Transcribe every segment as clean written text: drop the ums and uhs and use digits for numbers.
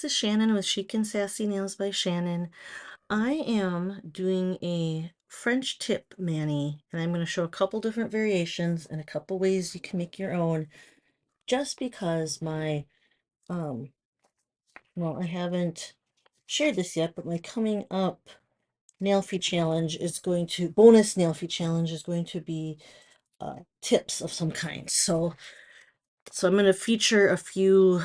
this is Shannon with Chic and Sassy Nails by Shannon. I am doing a French tip mani, and I'm going to show a couple different variations and a couple ways you can make your own. Just because well, I haven't shared this yet, but my coming up nail fee challenge is bonus nail fee challenge is going to be tips of some kind. So I'm going to feature a few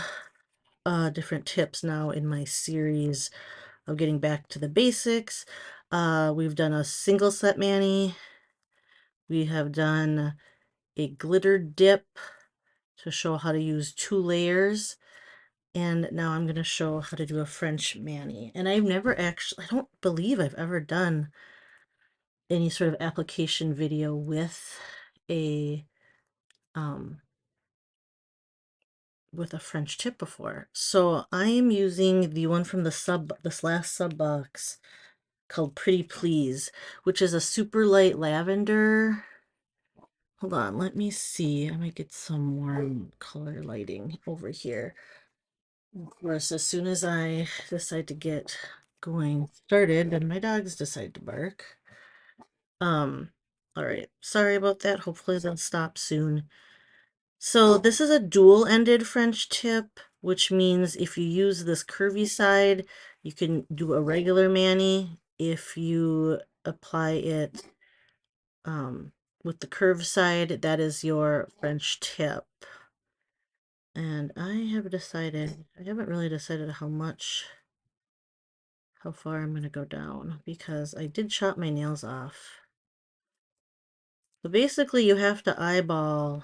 different tips now in my series of getting back to the basics. We've done a single set mani. We have done a glitter dip to show how to use 2 layers. And now I'm going to show how to do a French mani. And I don't believe I've ever done any sort of application video with a um, French tip before. So I am using the one from this last sub box called Pretty Please, which is a super light lavender. Hold on, let me see. I might get some warm color lighting over here. Of course, as soon as I decide to get going started, then my dogs decide to bark. All right, sorry about that. Hopefully they'll stop soon. So this is a dual-ended French tip, which means if you use this curvy side, you can do a regular mani. If you apply it with the curved side, that is your French tip. And I haven't really decided how far I'm going to go down, because I did chop my nails off. So basically you have to eyeball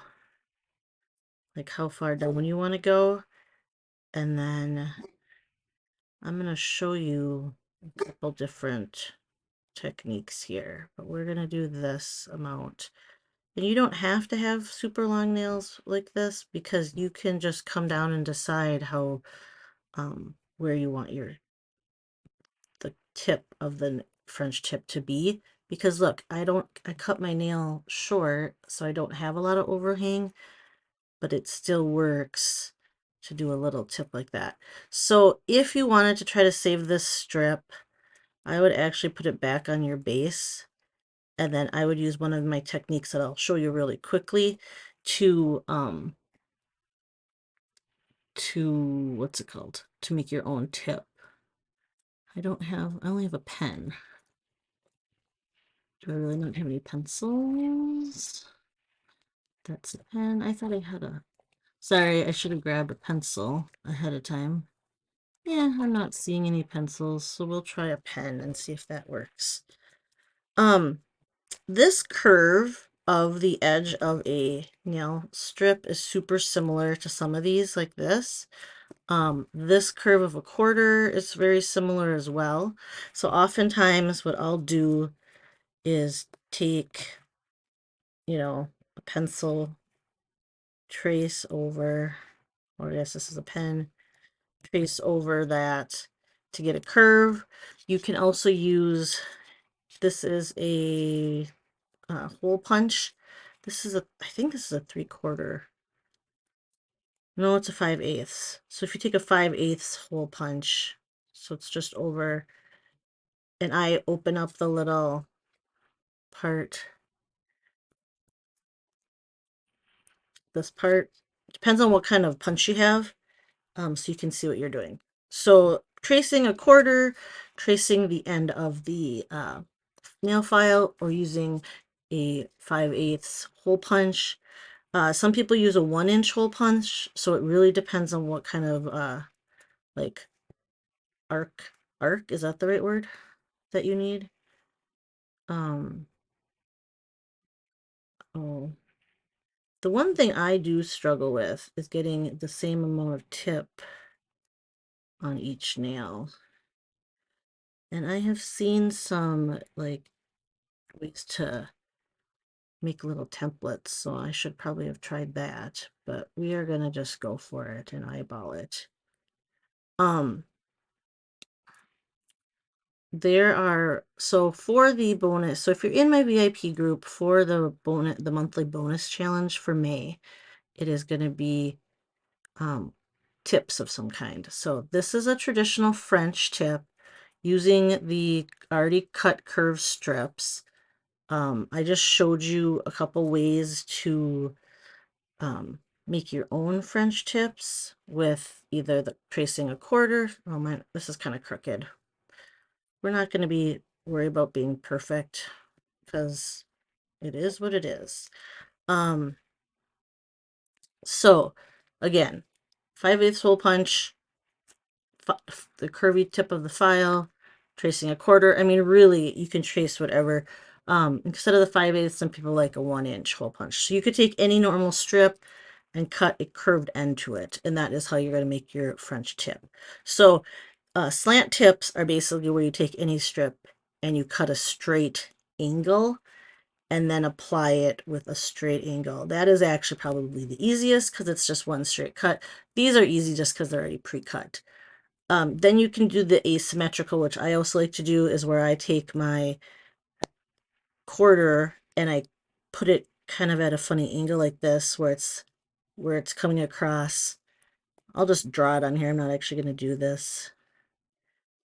like how far down you want to go, and then I'm going to show you a couple different techniques here, but we're going to do this amount. And you don't have to have super long nails like this, because you can just come down and decide where you want the tip of the French tip to be. Because look, I cut my nail short, so I don't have a lot of overhang, but it still works to do a little tip like that. So if you wanted to try to save this strip, I would actually put it back on your base, and then I would use one of my techniques that I'll show you really quickly to what's it called, to make your own tip. I only have a pen. Do I really not have any pencils? That's a pen. I thought I had sorry, I should have grabbed a pencil ahead of time. Yeah, I'm not seeing any pencils, so we'll try a pen and see if that works. This curve of the edge of a nail strip is super similar to some of these, like this. This curve of a quarter is very similar as well. So oftentimes what I'll do is take, a pencil, trace over, or I guess this is a pen, trace over that to get a curve. You can also use, this is a hole punch. I think this is a 3/4. No, it's a 5/8. So if you take a 5/8 hole punch, so it's just over, and I open up the little part, this part, depends on what kind of punch you have, so you can see what you're doing. So tracing a quarter, tracing the end of the nail file, or using a 5/8 hole punch. Some people use a 1-inch hole punch, so it really depends on what kind of like arc, is that the right word that you need? Oh, the one thing I do struggle with is getting the same amount of tip on each nail. And I have seen some like ways to make little templates, so I should probably have tried that, but we are gonna just go for it and eyeball it. For the bonus, so if you're in my VIP group for the monthly bonus challenge for May, it is going to be tips of some kind. So this is a traditional French tip using the already cut curved strips. I just showed you a couple ways to make your own French tips with either the tracing a quarter. Oh my, this is kind of crooked. We're not going to be worried about being perfect because it is what it is. So again, 5/8 hole punch, the curvy tip of the file, tracing a quarter. I mean, really, you can trace whatever. Instead of the 5/8, some people like a 1-inch hole punch. So you could take any normal strip and cut a curved end to it, and that is how you're going to make your French tip. So slant tips are basically where you take any strip and you cut a straight angle and then apply it with a straight angle. That is actually probably the easiest because it's just one straight cut. These are easy just because they're already pre-cut. Then you can do the asymmetrical, which I also like to do, is where I take my quarter and I put it kind of at a funny angle like this, where it's coming across. I'll just draw it on here. I'm not actually going to do this.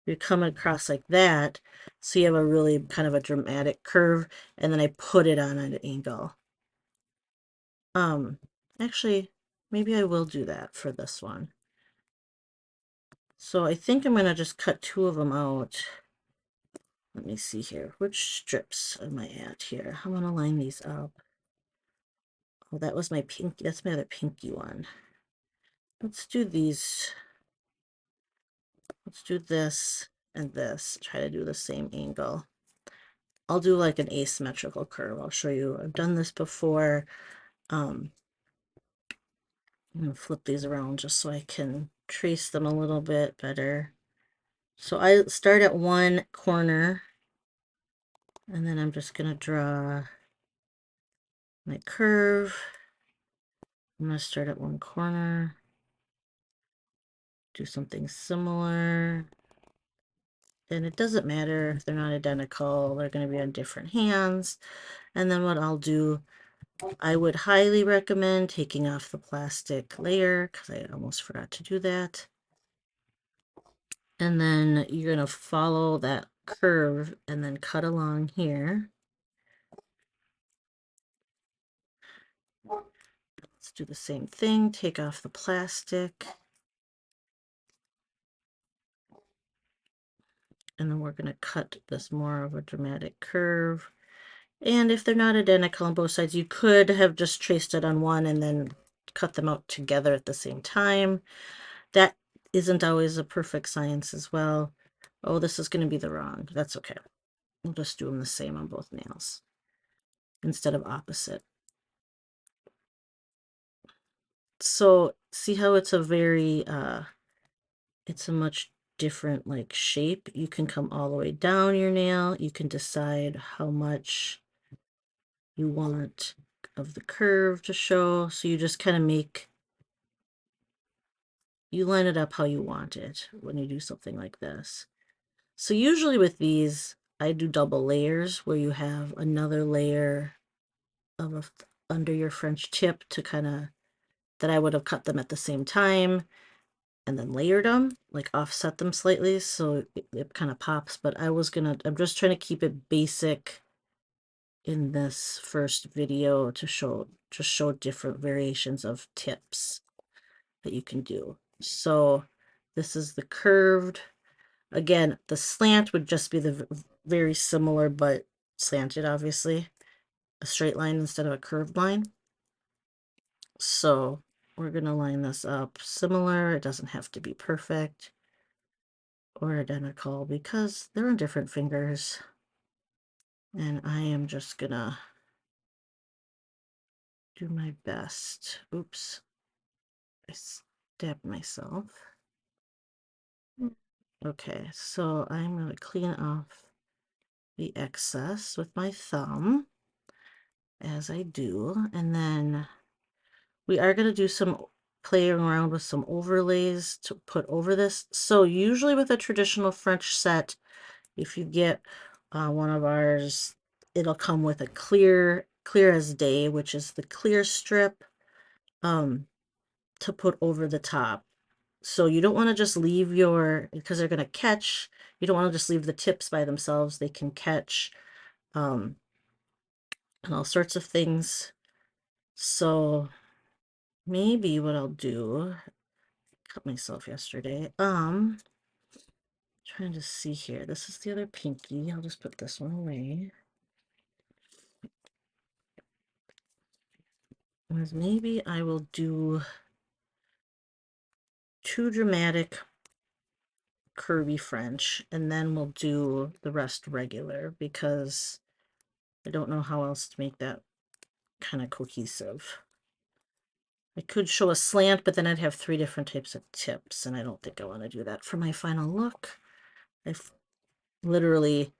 You're coming across like that, so you have a really kind of a dramatic curve, and then I put it on an angle. Actually, maybe I will do that for this one. So I think I'm going to just cut 2 of them out. Let me see here. Which strips am I at here? I'm going to line these up. Oh, that was my pinky. That's my other pinky one. Let's do these. Let's do this and this. Try to do the same angle. I'll do like an asymmetrical curve. I'll show you. I've done this before. I'm going to flip these around just so I can trace them a little bit better. So I start at one corner, and then I'm just going to draw my curve. I'm going to start at one corner, do something similar. And it doesn't matter if they're not identical, they're going to be on different hands. And then what I'll do, I would highly recommend taking off the plastic layer because I almost forgot to do that. And then you're going to follow that curve and then cut along here. Let's do the same thing, take off the plastic. And then we're going to cut this more of a dramatic curve. And if they're not identical on both sides, you could have just traced it on one and then cut them out together at the same time. That isn't always a perfect science as well. Oh, this is going to be the wrong. That's okay. We'll just do them the same on both nails instead of opposite. So see how it's a very, it's a much different like shape. You can come all the way down your nail. You can decide how much you want of the curve to show. So you just kind of you line it up how you want it when you do something like this. So usually with these, I do double layers where you have another layer of under your French tip to kind of, that I would have cut them at the same time and then layered them, like offset them slightly so it kind of pops. But I'm just trying to keep it basic in this first video to show different variations of tips that you can do. So this is the curved. Again, the slant would just be the very similar but slanted, obviously. A straight line instead of a curved line. So we're going to line this up similar. It doesn't have to be perfect or identical because they're on different fingers. And I am just going to do my best. Oops. I stabbed myself. Okay, so I'm going to clean off the excess with my thumb as I do, and then we are going to do some playing around with some overlays to put over this. So usually with a traditional French set, if you get one of ours, it'll come with a clear as day, which is the clear strip to put over the top. So you don't want to just leave your, because they're going to catch, you don't want to just leave the tips by themselves. They can catch and all sorts of things. So maybe what I'll do, cut myself yesterday. Trying to see here. This is the other pinky. I'll just put this one away. As maybe I will do 2 dramatic curvy French, and then we'll do the rest regular, because I don't know how else to make that kind of cohesive. I could show a slant, but then I'd have 3 different types of tips, and I don't think I want to do that for my final look. I've literally,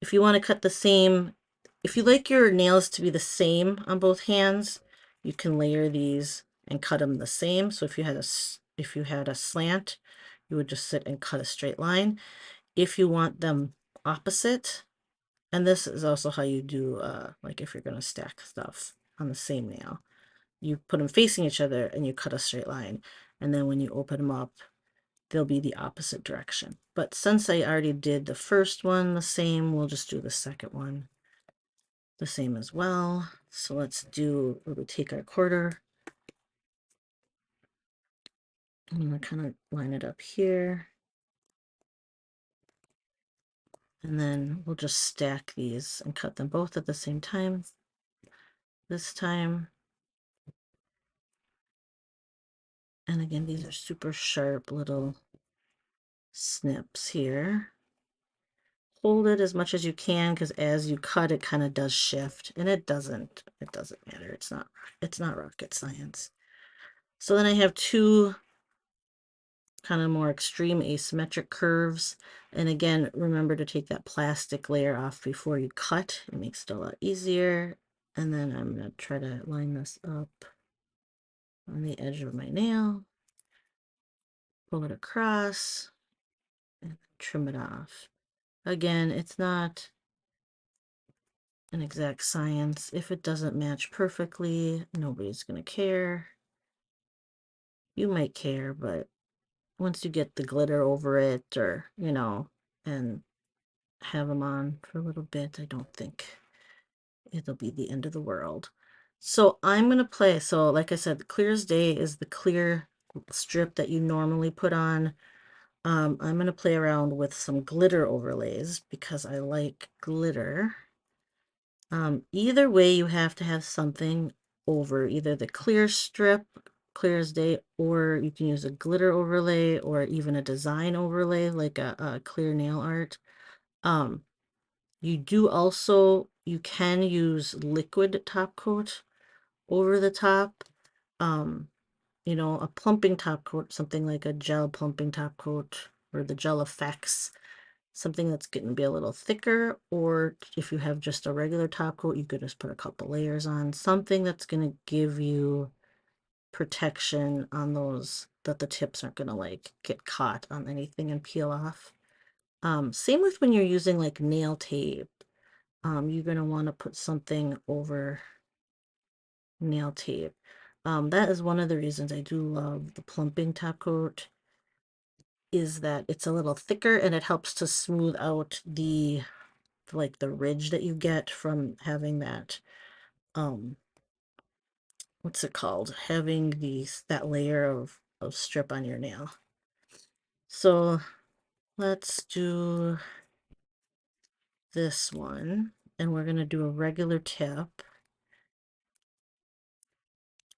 if you want to cut the same, if you like your nails to be the same on both hands, you can layer these and cut them the same. So if you had a slant, you would just sit and cut a straight line. If you want them opposite, and this is also how you do like if you're going to stack stuff on the same nail, you put them facing each other and you cut a straight line, and then when you open them up, they'll be the opposite direction. But since I already did the first one the same, we'll just do the second one the same as well. So we'll take our quarter. I'm gonna kind of line it up here. And then we'll just stack these and cut them both at the same time. This time. And again, these are super sharp little snips here. Hold it as much as you can, because as you cut, it kind of does shift, and it doesn't matter. It's not rocket science. So then I have 2 kind of more extreme asymmetric curves. And again, remember to take that plastic layer off before you cut. It makes it a lot easier. And then I'm going to try to line this up on the edge of my nail, pull it across, and trim it off. Again, it's not an exact science. If it doesn't match perfectly, nobody's going to care. You might care, but once you get the glitter over it, or, and have them on for a little bit, I don't think it'll be the end of the world. So I'm going to play. So like I said, Clear as Day is the clear strip that you normally put on. I'm going to play around with some glitter overlays because I like glitter. Either way, you have to have something over either the clear strip, Clear as Day, or you can use a glitter overlay or even a design overlay like a clear nail art. You can use liquid top coat over the top. A plumping top coat, something like a gel plumping top coat or the Gel Effects, something that's going to be a little thicker. Or if you have just a regular top coat, you could just put a couple layers on, something that's going to give you protection on those, that the tips aren't going to like get caught on anything and peel off. Same with when you're using like nail tape. You're going to want to put something over nail tape. That is one of the reasons I do love the plumping top coat, is that it's a little thicker and it helps to smooth out the ridge that you get from having that, what's it called? Having that layer of strip on your nail. So let's do this one, and we're going to do a regular tip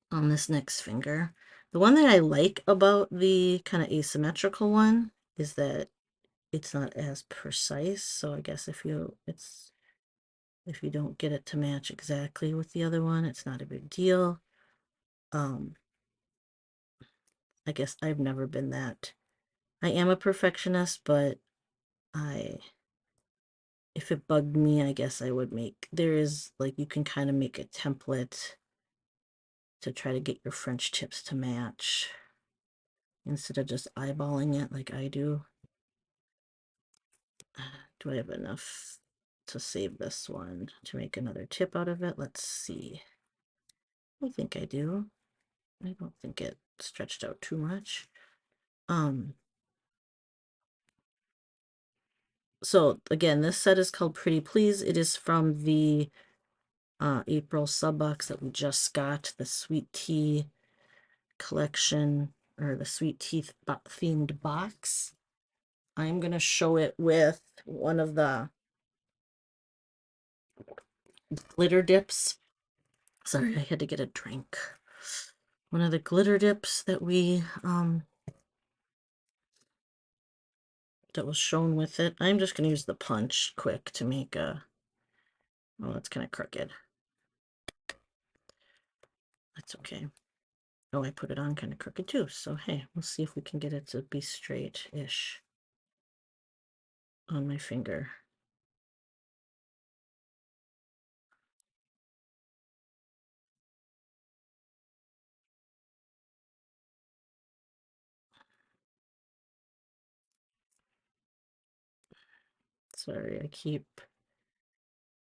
on this next finger. The one that I like about the kind of asymmetrical one is that it's not as precise. So I guess if you don't get it to match exactly with the other one, it's not a big deal. I guess I've never been that. I am a perfectionist, but if it bugged me, I guess I would there is you can kind of make a template to try to get your French tips to match instead of just eyeballing it like I do. Do I have enough to save this one to make another tip out of it? Let's see. I think I do. I don't think it stretched out too much. So again, this set is called Pretty Please. It is from the April sub box that we just got, the Sweet Tea collection, or the Sweet Tea themed box. I'm gonna show it with one of the glitter dips. Sorry, I had to get a drink. One of the glitter dips that we that was shown with it. I'm just gonna use the punch quick to make a, oh, that's kind of crooked. That's okay. Oh, I put it on kind of crooked too. So hey, we'll see if we can get it to be straight-ish on my finger. Sorry, I keep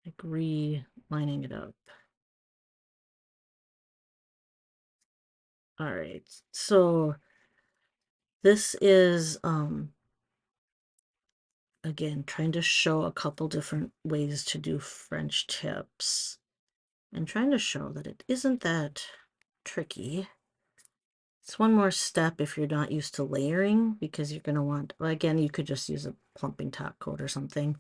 like relining it up. All right, so this is again trying to show a couple different ways to do French tips and trying to show that it isn't that tricky. It's one more step if you're not used to layering, because you're going to want, well, again, you could just use a plumping top coat or something,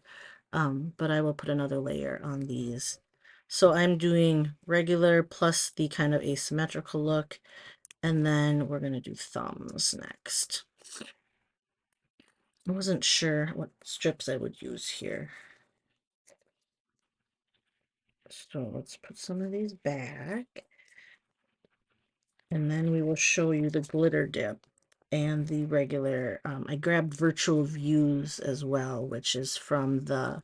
but I will put another layer on these. So I'm doing regular plus the kind of asymmetrical look, and then we're going to do thumbs next. I wasn't sure what strips I would use here. So let's put some of these back. And then we will show you the glitter dip and the regular. I grabbed Virtual Views as well, which is from the,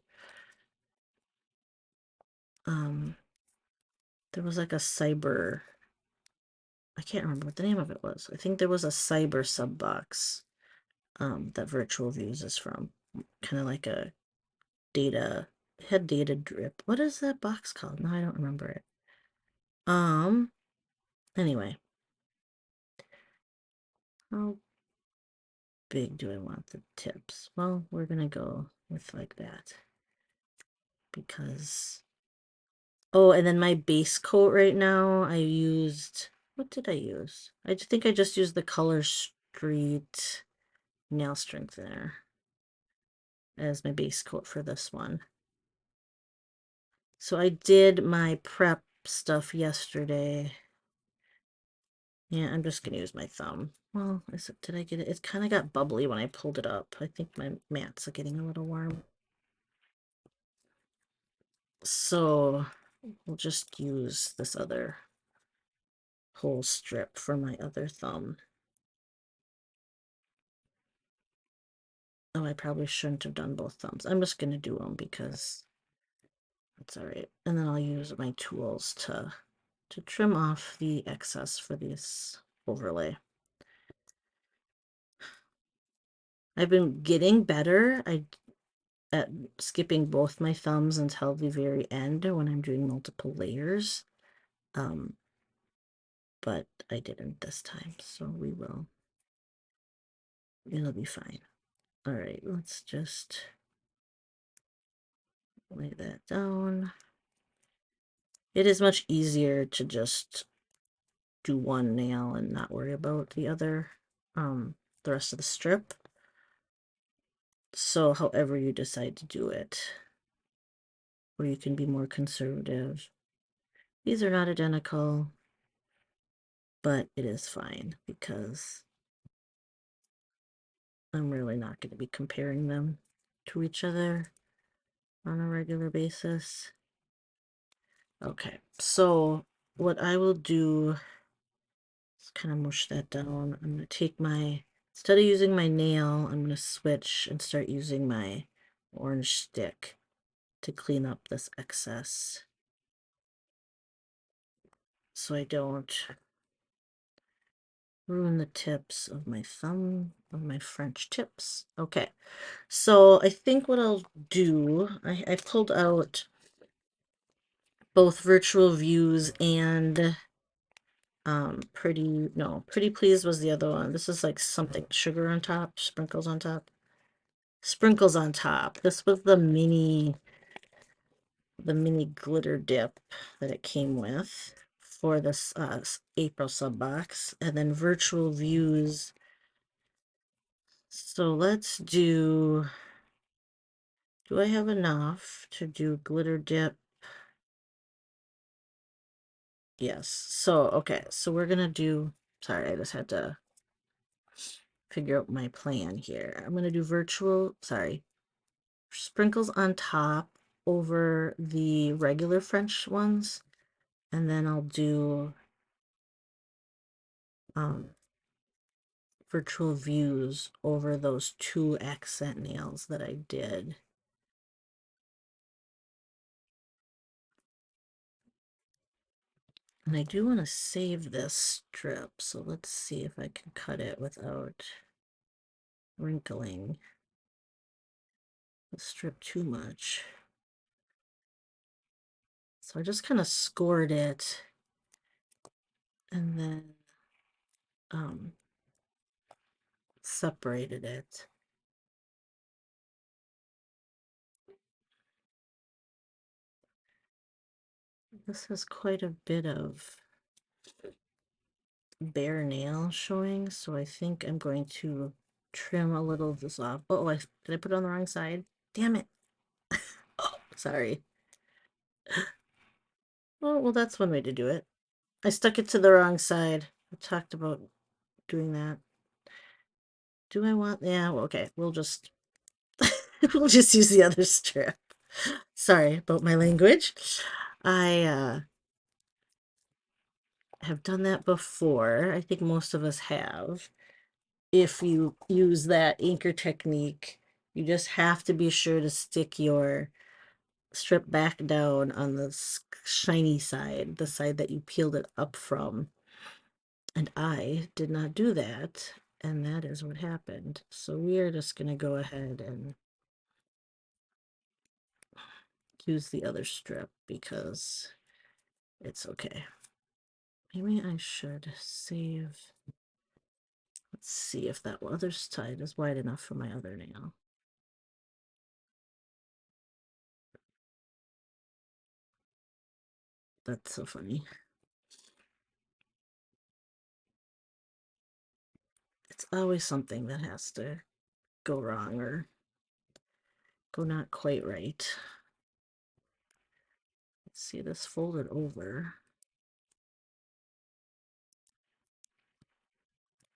there was like a cyber, I can't remember what the name of it was. I think there was a cyber sub box that Virtual Views is from. Kind of like a data, had data drip. What is that box called? No, I don't remember it. Anyway. How big do I want the tips? Well, we're gonna go with like that. Because, oh, and then my base coat right now, I used, what did I use? I think I just used the Color Street nail strengthener as my base coat for this one. So I did my prep stuff yesterday. Yeah, I'm just gonna use my thumb. Well, is it, did I get it? It kind of got bubbly when I pulled it up. I think my mats are getting a little warm. So we'll just use this other whole strip for my other thumb. Oh, I probably shouldn't have done both thumbs. I'm just going to do them because that's all right. And then I'll use my tools to trim off the excess for this overlay. I've been getting better at skipping both my thumbs until the very end when I'm doing multiple layers. But I didn't this time, so we will. It'll be fine. All right, let's just lay that down. It is much easier to just do one nail and not worry about the other, the rest of the strip. So however you decide to do it, or you can be more conservative. These are not identical, but it is fine because I'm really not going to be comparing them to each other on a regular basis. Okay, so what I will do is kind of mush that down. I'm going to take my, instead of using my nail, I'm going to switch and start using my orange stick to clean up this excess so I don't ruin the tips of my thumb, of my French tips. Okay, so I think what I'll do, I pulled out both Virtual Views and Pretty Please was the other one. This is like something sugar on top, sprinkles on top. Sprinkles on top. This was the mini glitter dip that it came with for this April sub box, and then Virtual Views. So let's do I have enough to do glitter dip? Yes. So okay, so we're gonna do, sorry, I just had to figure out my plan here. I'm gonna do sprinkles on top over the regular French ones, and then I'll do Virtual Views over those two accent nails that I did. And I do want to save this strip, so let's see if I can cut it without wrinkling the strip too much. So I just kind of scored it and then separated it. This has quite a bit of bare nail showing, so I think I'm going to trim a little of this off. Oh, did I put it on the wrong side? Damn it. Oh, sorry. Oh, well, that's one way to do it. I stuck it to the wrong side. I talked about doing that. Do I want, yeah, well, okay, we'll just we'll just use the other strip. Sorry about my language. I have done that before. I think most of us have. If you use that anchor technique, you just have to be sure to stick your strip back down on the shiny side, the side that you peeled it up from. And I did not do that, and that is what happened. So we are just going to go ahead and use the other strip because it's okay. Maybe I should save. Let's see if that other side is wide enough for my other nail. That's so funny. It's always something that has to go wrong or go not quite right. Let's see this folded over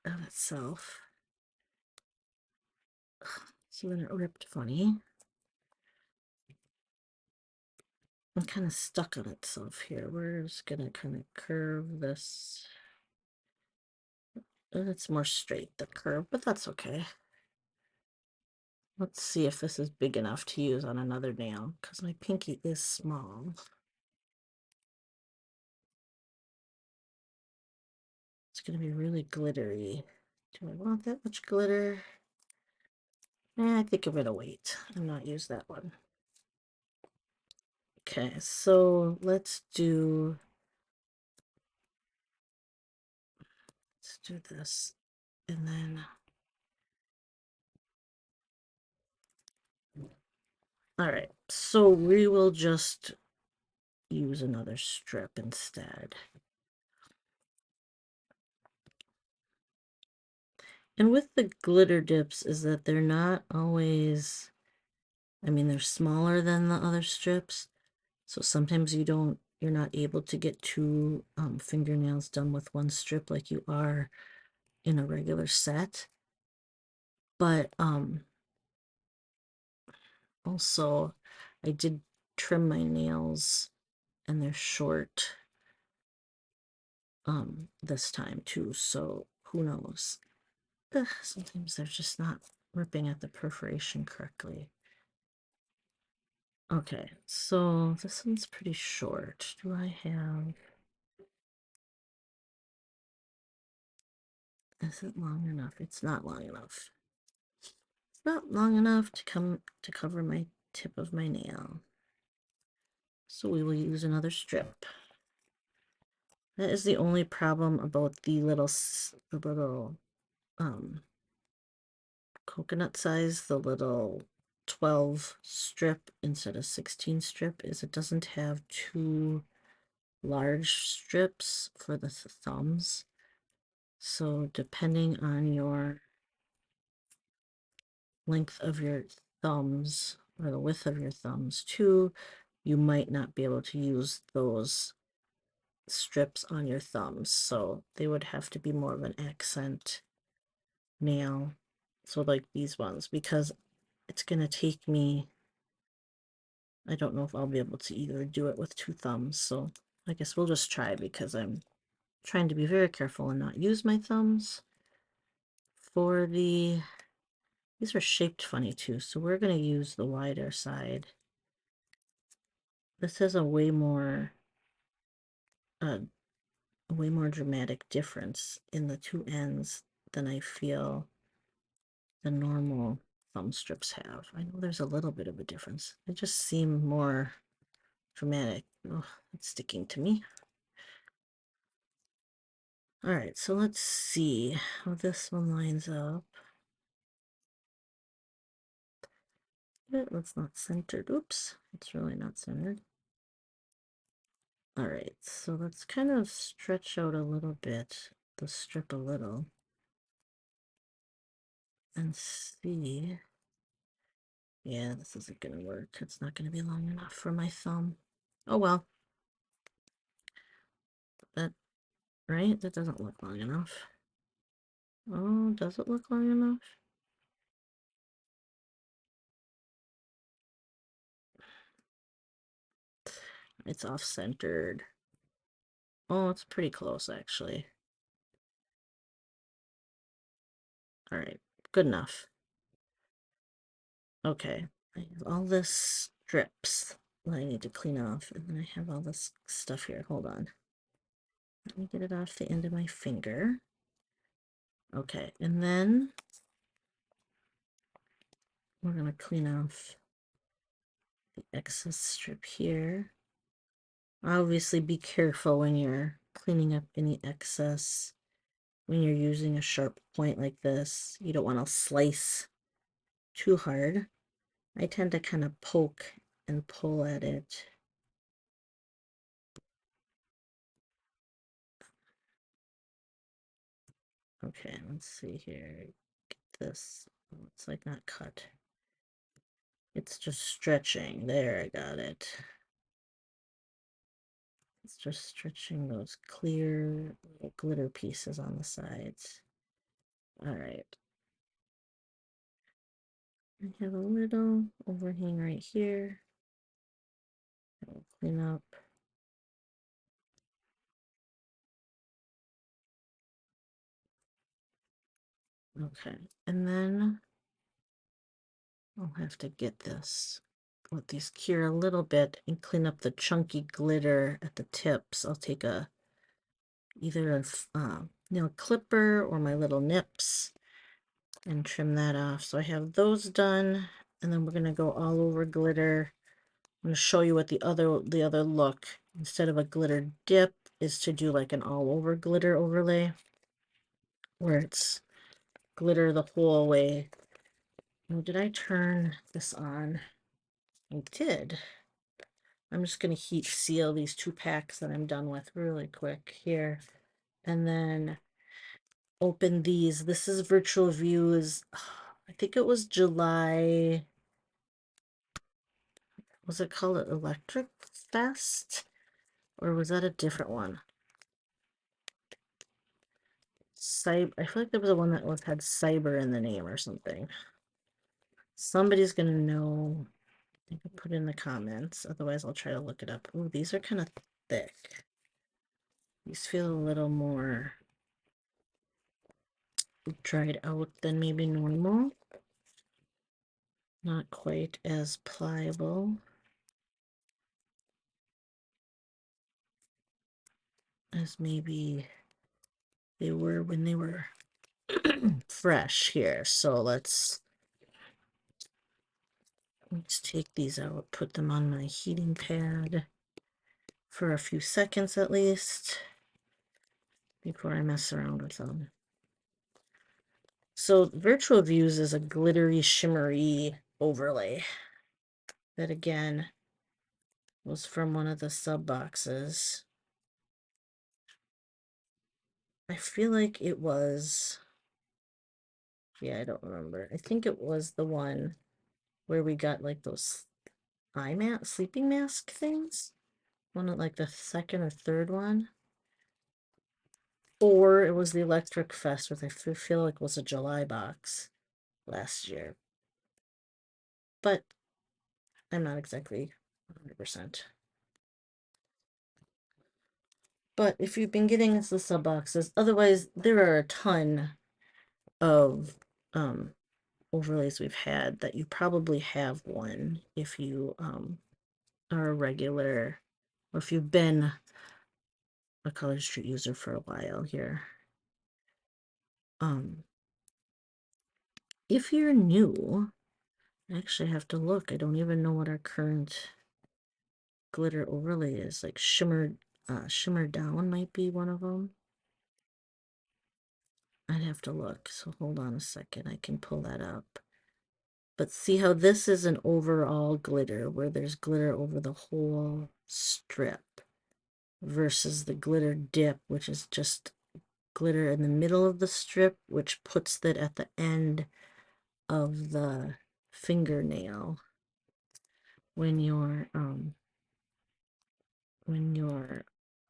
of itself. So then it ripped funny. I'm kind of stuck on itself here. We're just gonna kind of curve this. It's more straight, the curve, but that's okay. Let's see if this is big enough to use on another nail, because my pinky is small. It's going to be really glittery. Do I want that much glitter? I think I'm going to wait and not use that one. Okay, so let's do this, and then all right, so we will just use another strip instead. And with the glitter dips is that they're not always, I mean, they're smaller than the other strips, so sometimes you're not able to get two fingernails done with one strip like you are in a regular set. But also I did trim my nails and they're short this time too, so who knows. Ugh, sometimes they're just not ripping at the perforation correctly. Okay, so this one's pretty short. Do I have, is it long enough? It's not long enough. It's not long enough to cover my tip of my nail. So we will use another strip. That is the only problem about the little coconut size, the little 12 strip instead of 16 strip, is it doesn't have two large strips for the thumbs. So depending on your length of your thumbs or the width of your thumbs too, you might not be able to use those strips on your thumbs. So they would have to be more of an accent nail. So like these ones, because it's going to take me, I don't know if I'll be able to either do it with two thumbs. So I guess we'll just try, because I'm trying to be very careful and not use my thumbs for the, these are shaped funny too, so we're going to use the wider side. This has a way more dramatic difference in the two ends than I feel the normal thumb strips have. I know there's a little bit of a difference. They just seem more dramatic. Oh, it's sticking to me. All right, so let's see how this one lines up. It's not centered. Oops, it's really not centered. All right, so let's kind of stretch out a little bit, the strip a little, and see. Yeah, this isn't going to work. It's not going to be long enough for my thumb. Oh well. That, right? That doesn't look long enough. Oh, does it look long enough? It's off-centered. Oh, it's pretty close, actually. All right, good enough. Okay, I have all this strips that I need to clean off, and then I have all this stuff here. Hold on. Let me get it off the end of my finger. Okay, and then we're going to clean off the excess strip here. Obviously, be careful when you're cleaning up any excess. When you're using a sharp point like this, you don't want to slice too hard. I tend to kind of poke and pull at it. Okay, let's see here. Get this. Oh, it's like not cut. It's just stretching. There, I got it. It's just stretching those clear glitter pieces on the sides. All right. I have a little overhang right here. I'll clean up. Okay, and then I'll have to get this with these cure a little bit and clean up the chunky glitter at the tips. I'll take either a nail clipper or my little nips and trim that off. So I have those done, and then we're gonna go all over glitter. I'm gonna show you what the other look, instead of a glitter dip, is to do like an all over glitter overlay, where it's glitter the whole way. Oh, did I turn this on? I did. I'm just going to heat seal these 2 packs that I'm done with really quick here. And then open these. This is Virtual Views. I think it was July. Was it called Electric Fest? Or was that a different one? I feel like there was a one that had cyber in the name or something. Somebody's going to know. You can put in the comments. Otherwise, I'll try to look it up. Oh, these are kind of thick. These feel a little more dried out than maybe normal. Not quite as pliable as maybe they were when they were fresh here. So let's take these out, put them on my heating pad for a few seconds at least. before I mess around with them. So Virtual Views is a glittery, shimmery overlay that again was from one of the sub boxes. I feel like it was, yeah, I don't remember. I think it was the one where we got like those sleeping mask things. One of like the second or third one. Or it was the Electric Fest, which I feel like was a July box last year. But I'm not exactly 100%. But if you've been getting the sub boxes, otherwise there are a ton of overlays we've had that you probably have one if you are a regular, or if you've been a Color Street user for a while here. If you're new, I actually have to look. I don't even know what our current glitter overlay is. Like Shimmer Down might be one of them. I'd have to look, so hold on a second. I can pull that up. But see how this is an overall glitter, where there's glitter over the whole strip, versus the glitter dip, which is just glitter in the middle of the strip, which puts it at the end of the fingernail when you're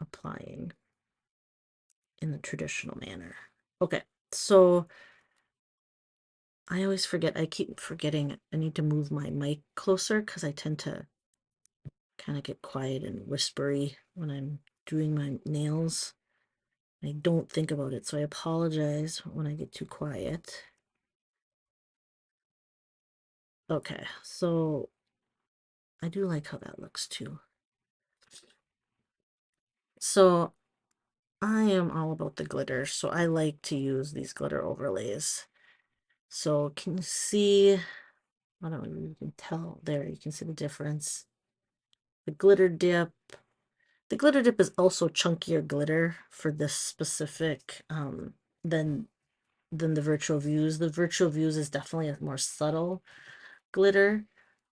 applying in the traditional manner. Okay, so I always forget, I keep forgetting I need to move my mic closer because I tend to kind of get quiet and whispery when I'm doing my nails. I don't think about it, so I apologize when I get too quiet. Okay, so I do like how that looks too. So I am all about the glitter, so I like to use these glitter overlays. So can you see, I don't know, you can tell there, you can see the difference. The glitter dip. The glitter dip is also chunkier glitter for this specific than the Virtual Views. The Virtual Views is definitely a more subtle glitter.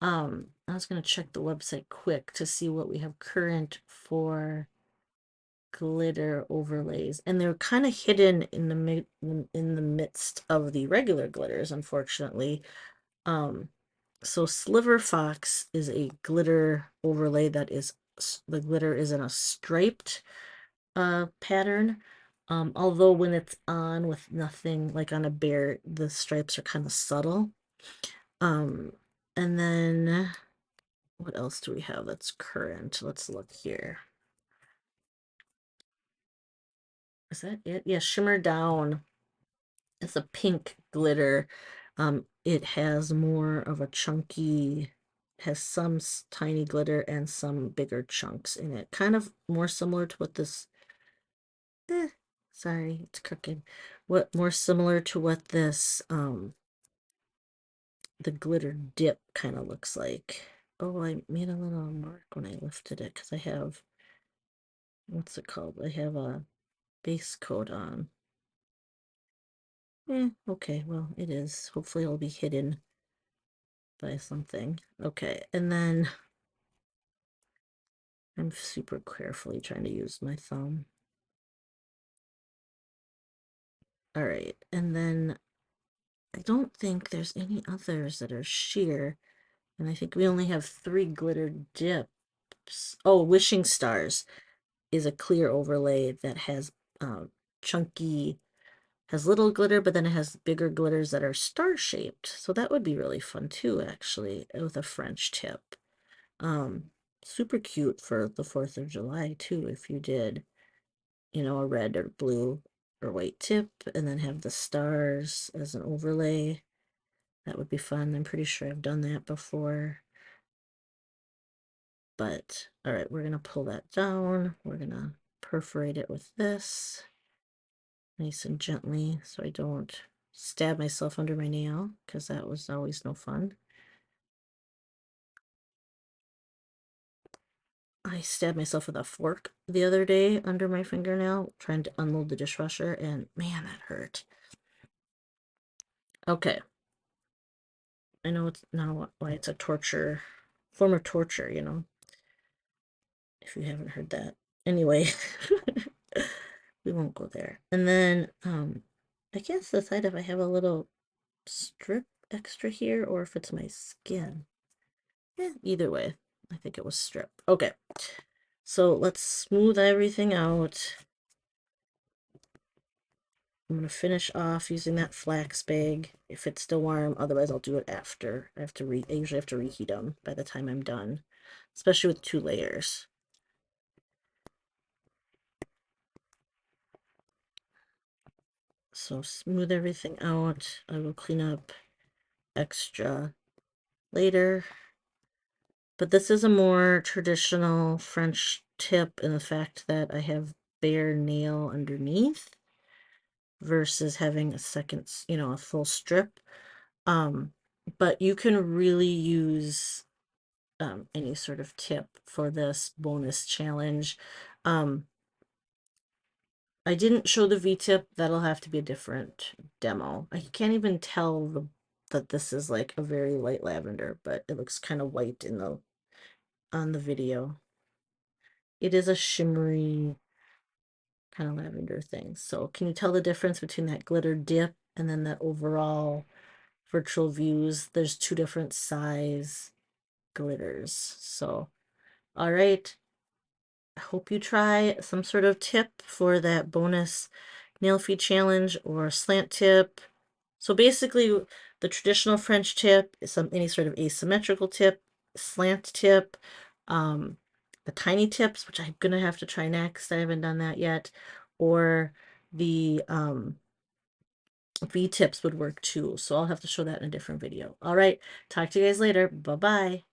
I was gonna check the website quick to see what we have current for glitter overlays, and they're kind of hidden in the midst of the regular glitters, unfortunately. So Sliver Fox is a glitter overlay that is, the glitter is in a striped pattern. Although when it's on with nothing, like on a bear, the stripes are kind of subtle. And then what else do we have that's current? Let's look here. Is that it? Yeah, Shimmer Down. It's a pink glitter. It has more of a chunky, has some tiny glitter and some bigger chunks in it. Kind of more similar to what this, sorry, it's crooked. What more similar to what this, the glitter dip kind of looks like. Oh, I made a little mark when I lifted it because I have, what's it called? I have a base coat on. Okay, well, it is. Hopefully it'll be hidden by something. Okay, and then I'm super carefully trying to use my thumb. All right, and then I don't think there's any others that are sheer, and I think we only have 3 glitter dips. Oh, Wishing Stars is a clear overlay that has chunky, has little glitter, but then it has bigger glitters that are star-shaped. So that would be really fun too, actually, with a French tip. Super cute for the 4th of July too, if you did, you know, a red or blue or white tip and then have the stars as an overlay. That would be fun. I'm pretty sure I've done that before. But all right, we're gonna pull that down. We're gonna perforate it with this nice and gently so I don't stab myself under my nail, because that was always no fun. I stabbed myself with a fork the other day under my fingernail trying to unload the dishwasher, and man, that hurt. Okay. I know it's now why it's a torture, form of torture, you know, if you haven't heard that. Anyway, we won't go there. And then, I can't decide if I have a little strip extra here or if it's my skin. Yeah, either way, I think it was strip. Okay, so let's smooth everything out. I'm going to finish off using that flax bag if it's still warm. Otherwise, I'll do it after. I usually have to reheat them by the time I'm done, especially with 2 layers. So smooth everything out. I will clean up extra later. But this is a more traditional French tip in the fact that I have bare nail underneath versus having a second, you know, a full strip. But you can really use any sort of tip for this bonus challenge. I didn't show the V-tip. That'll have to be a different demo. I can't even tell that this is like a very light lavender, but it looks kind of white in the on the video. It is a shimmery kind of lavender thing. So can you tell the difference between that glitter dip and then that overall virtual views? There's 2 different size glitters. So, all right. I hope you try some sort of tip for that bonus nail feed challenge or slant tip. So basically, the traditional French tip is any sort of asymmetrical tip, slant tip, the tiny tips, which I'm gonna have to try next. I haven't done that yet, or the V tips would work too. So I'll have to show that in a different video. All right, talk to you guys later. Bye bye.